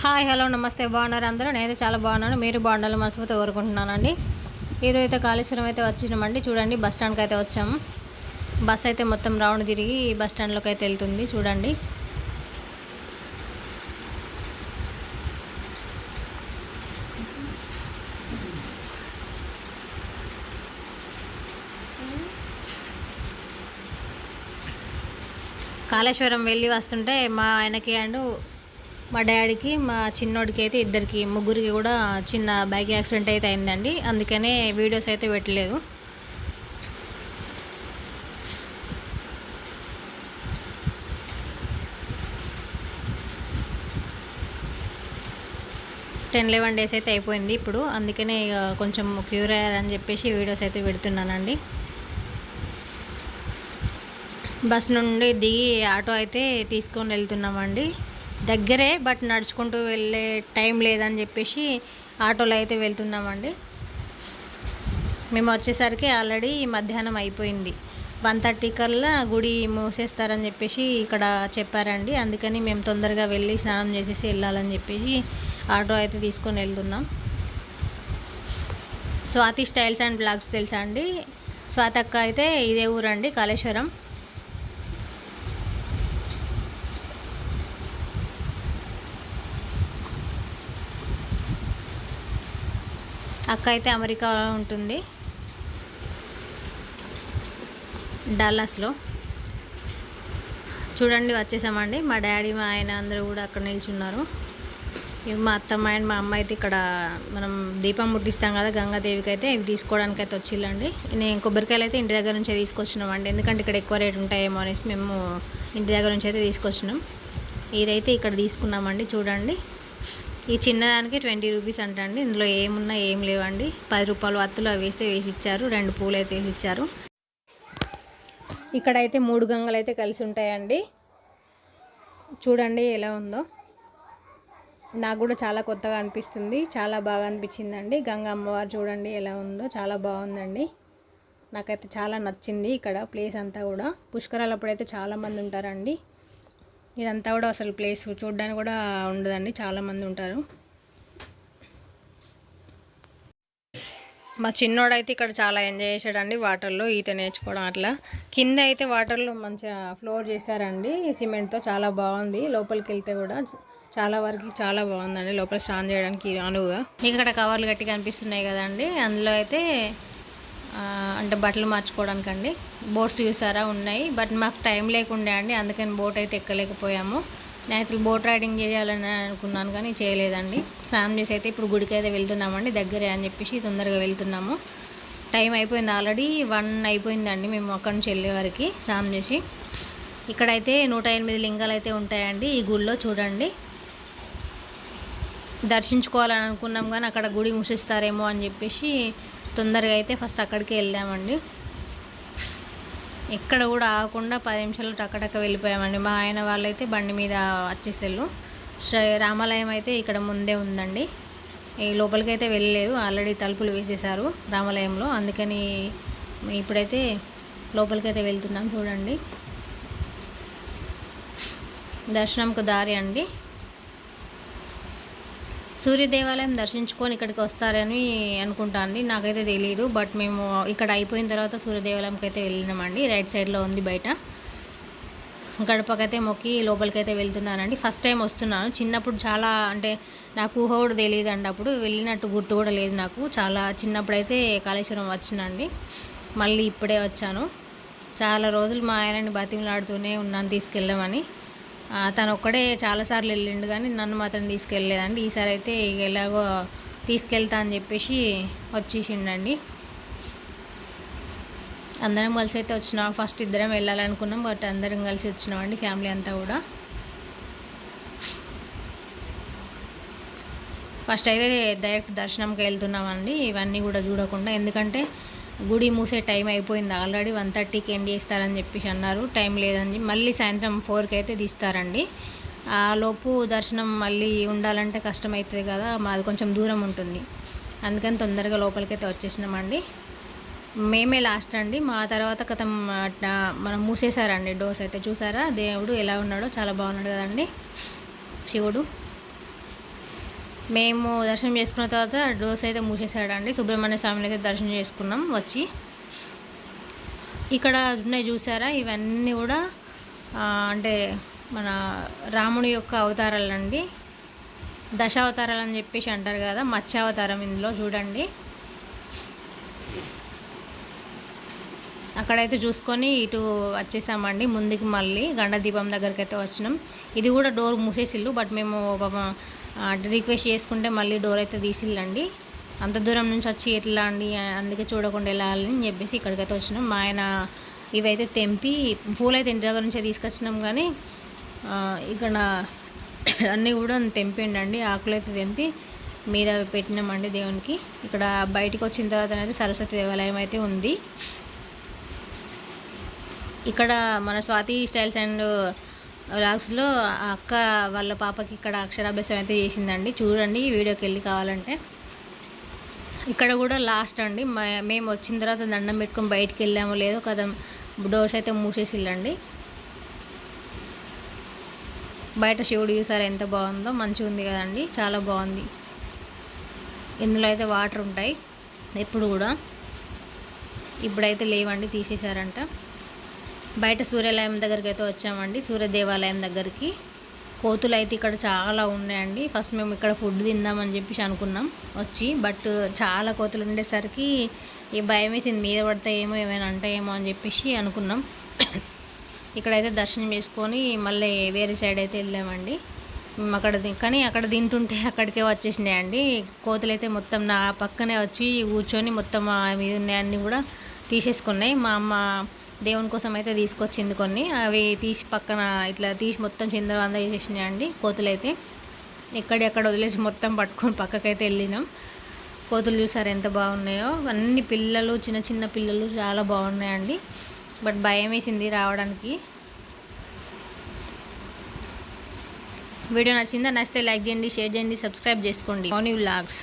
Hi hello నమస్తే బాగున్నారు అందరూ. నేనైతే చాలా బాగున్నాను. మీరు బాగుండాలని మనస్ఫూర్తిగా కోరుకుంటున్నానండి. ఈరోజు అయితే కాళేశ్వరం అయితే వచ్చినామండి. చూడండి బస్ స్టాండ్కి అయితే వచ్చాము. బస్ అయితే మొత్తం రౌండ్ తిరిగి బస్ స్టాండ్లోకి అయితే వెళ్తుంది. చూడండి కాళేశ్వరం వెళ్ళి వస్తుంటే మా ఆయనకి అండ్ మా డాడీకి మా చిన్నోడికి అయితే ఇద్దరికి ముగ్గురికి కూడా చిన్న బైక్ యాక్సిడెంట్ అయితే అయిందండి. అందుకనే వీడియోస్ అయితే పెట్టలేదు. 10-11 డేస్ అయితే అయిపోయింది ఇప్పుడు. అందుకనే కొంచెం క్యూర్ అయ్యారని చెప్పేసి వీడియోస్ అయితే పెడుతున్నానండి. బస్ నుండి దిగి ఆటో అయితే తీసుకొని వెళ్తున్నామండి. దగ్గరే బట్ నడుచుకుంటూ వెళ్ళే టైం లేదని చెప్పేసి ఆటోలో అయితే వెళ్తున్నామండి. మేము వచ్చేసరికి ఆల్రెడీ మధ్యాహ్నం అయిపోయింది. 1:30 కల్లా గుడి మూసేస్తారని చెప్పేసి ఇక్కడ చెప్పారండి. అందుకని మేము తొందరగా వెళ్ళి స్నానం చేసేసి వెళ్ళాలని చెప్పేసి ఆటో అయితే తీసుకొని వెళ్తున్నాం. స్వాతి స్టైల్స్ అండ్ బ్లాగ్స్ తెలుసా అండి? స్వాతక్క అయితే ఇదే ఊరండి, కాళేశ్వరం. అక్క అయితే అమెరికా ఉంటుంది, డల్లాస్లో. చూడండి వచ్చేసామండి. మా డాడీ మా ఆయన అందరూ కూడా అక్కడ నిల్చున్నారు. మా అత్తమ్మ అండ్ మా అమ్మ అయితే ఇక్కడ మనం దీపం ముట్టిస్తాం కదా గంగాదేవికి, అయితే ఇవి తీసుకోవడానికి అయితే వచ్చిల్లండి. నేను కొబ్బరికాయలు అయితే ఇంటి దగ్గర నుంచే తీసుకొచ్చినామండి. ఎందుకంటే ఇక్కడ ఎక్కువ రేటు ఉంటాయేమో అనేసి మేము ఇంటి దగ్గర నుంచి అయితే తీసుకొచ్చినాం. ఇదైతే ఇక్కడ తీసుకున్నామండి. చూడండి ఈ చిన్నదానికి 20 రూపీస్ అంటండి. ఇందులో ఏమున్నా ఏం లేవండి. 10 రూపాయలు వత్తులు అవి వేస్తే వేసి ఇచ్చారు. 2 పూలు అయితే వేసి ఇచ్చారు. ఇక్కడైతే 3 గంగలు అయితే కలిసి ఉంటాయండి. చూడండి ఎలా ఉందో. నాకు కూడా చాలా కొత్తగా అనిపిస్తుంది, చాలా బాగా అనిపించిందండి. గంగా అమ్మవారు చూడండి ఎలా ఉందో, చాలా బాగుందండి. నాకైతే చాలా నచ్చింది ఇక్కడ ప్లేస్ అంతా కూడా. పుష్కరాలప్పుడైతే చాలామంది ఉంటారండి. ఇదంతా కూడా అసలు ప్లేస్ చూడడానికి కూడా ఉండదండి, చాలామంది ఉంటారు. మా చిన్నోడైతే ఇక్కడ చాలా ఎంజాయ్ చేశాడండి వాటర్లో ఈత నేర్చుకోవడం. అట్లా కింద అయితే వాటర్లో మంచిగా ఫ్లోర్ చేశారండి సిమెంట్తో, చాలా బాగుంది. లోపలికి వెళ్తే కూడా చాలా వరకు చాలా బాగుందండి లోపల స్నానం చేయడానికి అనువుగా. మీకు ఇక్కడ కవర్లు గట్టిగా అనిపిస్తున్నాయి కదండి, అందులో అయితే అంటే బట్టలు మార్చుకోవడానికండి. బోట్స్ చూసారా ఉన్నాయి, బట్ మాకు టైం లేకుండే అండి, అందుకని బోట్ అయితే ఎక్కలేకపోయాము. నేనైతే బోట్ రైడింగ్ చేయాలని అనుకున్నాను కానీ చేయలేదండి. స్నానం చేసి అయితే ఇప్పుడు గుడికి అయితే వెళ్తున్నామండి, దగ్గరే అని చెప్పేసి తొందరగా వెళ్తున్నాము. టైం అయిపోయింది, ఆల్రెడీ 1 అయిపోయిందండి మేము అక్కడి నుంచి వెళ్ళే వరకు స్నానం చేసి. ఇక్కడైతే 108 లింగాలు అయితే ఉంటాయండి ఈ గుడిలో. చూడండి దర్శించుకోవాలని అనుకున్నాం కానీ అక్కడ గుడి మూసిస్తారేమో అని చెప్పేసి తొందరగా అయితే ఫస్ట్ అక్కడికి వెళ్ళామండి. ఎక్కడ కూడా ఆగకుండా 10 నిమిషాలు టక్కటక్క వెళ్ళిపోయామండి. మా ఆయన వాళ్ళైతే బండి మీద వచ్చేసారు. రామాలయం అయితే ఇక్కడ ముందే ఉందండి. ఈ లోపలికి అయితే వెళ్ళలేదు, ఆల్రెడీ తలుపులు వేసేసారు రామాలయంలో. అందుకని ఇప్పుడైతే లోపలికైతే వెళ్తున్నాం. చూడండి దర్శనంకు దారి అండి. సూర్య దేవాలయం దర్శించుకొని ఇక్కడికి వస్తారని అనుకుంటా అండి, నాకైతే తెలియదు. బట్ మేము ఇక్కడ అయిపోయిన తర్వాత సూర్య దేవాలయంకి అయితే వెళ్ళినామండి. రైట్ సైడ్లో ఉంది, బయట గడపకైతే మొక్కి లోపలికైతే వెళ్తున్నానండి. ఫస్ట్ టైం వస్తున్నాను. చిన్నప్పుడు చాలా అంటే నాకు ఊహ కూడా తెలియదు అండి, అప్పుడు వెళ్ళినట్టు గుర్తు కూడా లేదు నాకు. చాలా చిన్నప్పుడైతే కాళేశ్వరం వచ్చినండి, మళ్ళీ ఇప్పుడే వచ్చాను. చాలా రోజులు మా ఆయనని బతిమలాడుతూనే ఉన్నాను తీసుకెళ్ళమని. తను ఒక్కడే చాలాసార్లు వెళ్ళిండు కానీ నన్ను మాత్రం తీసుకెళ్ళలేదండి. ఈసారి అయితే ఎలాగో తీసుకెళ్తా అని చెప్పేసి వచ్చేసిండండి. అందరం కలిసి అయితే వచ్చినాం. ఫస్ట్ ఇద్దరం వెళ్ళాలనుకున్నాం, బట్ అందరం కలిసి వచ్చినామండి ఫ్యామిలీ అంతా కూడా. ఫస్ట్ అయితే డైరెక్ట్ దర్శనంకి వెళ్తున్నామండి, ఇవన్నీ కూడా చూడకుండా. ఎందుకంటే గుడి మూసే టైం అయిపోయింది ఆల్రెడీ. 1:30కి ఎండ్ చేస్తారని చెప్పేసి అన్నారు. టైం లేదని మళ్ళీ సాయంత్రం 4కి అయితే తీస్తారండి. ఆ లోపు దర్శనం మళ్ళీ ఉండాలంటే కష్టమవుతుంది కదా, మాది కొంచెం దూరం ఉంటుంది. అందుకని తొందరగా లోపలికైతే వచ్చేసినామండి. మేమే లాస్ట్ అండి. మా తర్వాత కథం మనం మూసేశారండి డోర్స్ అయితే. చూసారా దేవుడు ఎలా ఉన్నాడో, చాలా బాగున్నాడు కదండి శివుడు. మేము దర్శనం చేసుకున్న తర్వాత డోర్స్ అయితే మూసేసాడండి. సుబ్రహ్మణ్య స్వామిని అయితే దర్శనం చేసుకున్నాం వచ్చి. ఇక్కడ ఉన్నాయి చూసారా, ఇవన్నీ కూడా అంటే మన రాముడి యొక్క అవతారాలండి. దశావతారాలు అని చెప్పేసి అంటారు కదా, మత్స్యావతారం ఇందులో చూడండి. అక్కడైతే చూసుకొని ఇటు వచ్చేసామండి ముందుకి. మళ్ళీ గండ దీపం దగ్గరికి అయితే వచ్చినాం. ఇది కూడా డోర్ మూసేసిల్లు, బట్ మేము రిక్వెస్ట్ చేసుకుంటే మళ్ళీ డోర్ అయితే తీసిల్లండి. అంత దూరం నుంచి వచ్చి ఎట్లా అండి, అందుకే చూడకుండా వెళ్ళాలని చెప్పేసి ఇక్కడికైతే వచ్చినాం. మా ఆయన ఇవైతే తెంపి, పూలైతే ఇంటి దగ్గర నుంచే తీసుకొచ్చినాం, కానీ ఇక్కడ అన్నీ కూడా తెంపిండండి. ఆకులు అయితే తెంపి మీద పెట్టినామండి దేవునికి. ఇక్కడ బయటికి వచ్చిన తర్వాత అయితే సరస్వతి దేవాలయం అయితే ఉంది. ఇక్కడ మన స్వాతి స్టైల్స్ అండ్ వ్లాగ్స్లో అక్క వాళ్ళ పాపకి ఇక్కడ అక్షరాభ్యాసం అయితే చేసిందండి. చూడండి వీడియోకి వెళ్ళి కావాలంటే. ఇక్కడ కూడా లాస్ట్ అండి, మేము వచ్చిన తర్వాత దండం పెట్టుకొని బయటికి వెళ్ళామో లేదో కదా, డోర్స్ అయితే మూసేసిల్లండి. బయట శివుడు చూసారు ఎంత బాగుందో, మంచిగా ఉంది కదండి, చాలా బాగుంది. ఇందులో అయితే వాటర్ ఉంటాయి ఎప్పుడు కూడా, ఇప్పుడైతే లేవండి, తీసేశారంట. బయట సూర్యాలయం దగ్గరికి అయితే వచ్చామండి, సూర్య దేవాలయం దగ్గరికి. కోతులు అయితే ఇక్కడ చాలా ఉన్నాయండి. ఫస్ట్ మేము ఇక్కడ ఫుడ్ తిందామని చెప్పేసి అనుకున్నాం వచ్చి, బట్ చాలా కోతులు ఉండేసరికి ఈ భయం వేసింది, మీద పడతాయేమో ఏమైనా అంటాయేమో అని చెప్పేసి అనుకున్నాం. ఇక్కడైతే దర్శనం చేసుకొని మళ్ళీ వేరే సైడ్ అయితే వెళ్ళామండి. మేము కానీ అక్కడ తింటుంటే అక్కడికే వచ్చేసినాయండి కోతులు. అయితే మొత్తం నా పక్కనే వచ్చి కూర్చొని మొత్తం మీద ఉన్నాయన్నీ కూడా తీసేసుకున్నాయి. మా అమ్మ దేవుని కోసం అయితే తీసుకొచ్చింది కొన్ని, అవి తీసి పక్కన ఇట్లా తీసి మొత్తం చిందరవంద చేసేసినాయండి కోతులు. అయితే ఎక్కడెక్కడ వదిలేసి మొత్తం పట్టుకొని పక్కకైతే వెళ్ళినాం. కోతులు చూసారు ఎంత బాగున్నాయో, అన్ని పిల్లలు, చిన్న చిన్న పిల్లలు చాలా బాగున్నాయండి. బట్ భయం వేసింది రావడానికి. వీడియో నచ్చిందా? నచ్చితే లైక్ చేయండి, షేర్ చేయండి, సబ్స్క్రైబ్ చేసుకోండి. మౌని వ్లాగ్స్.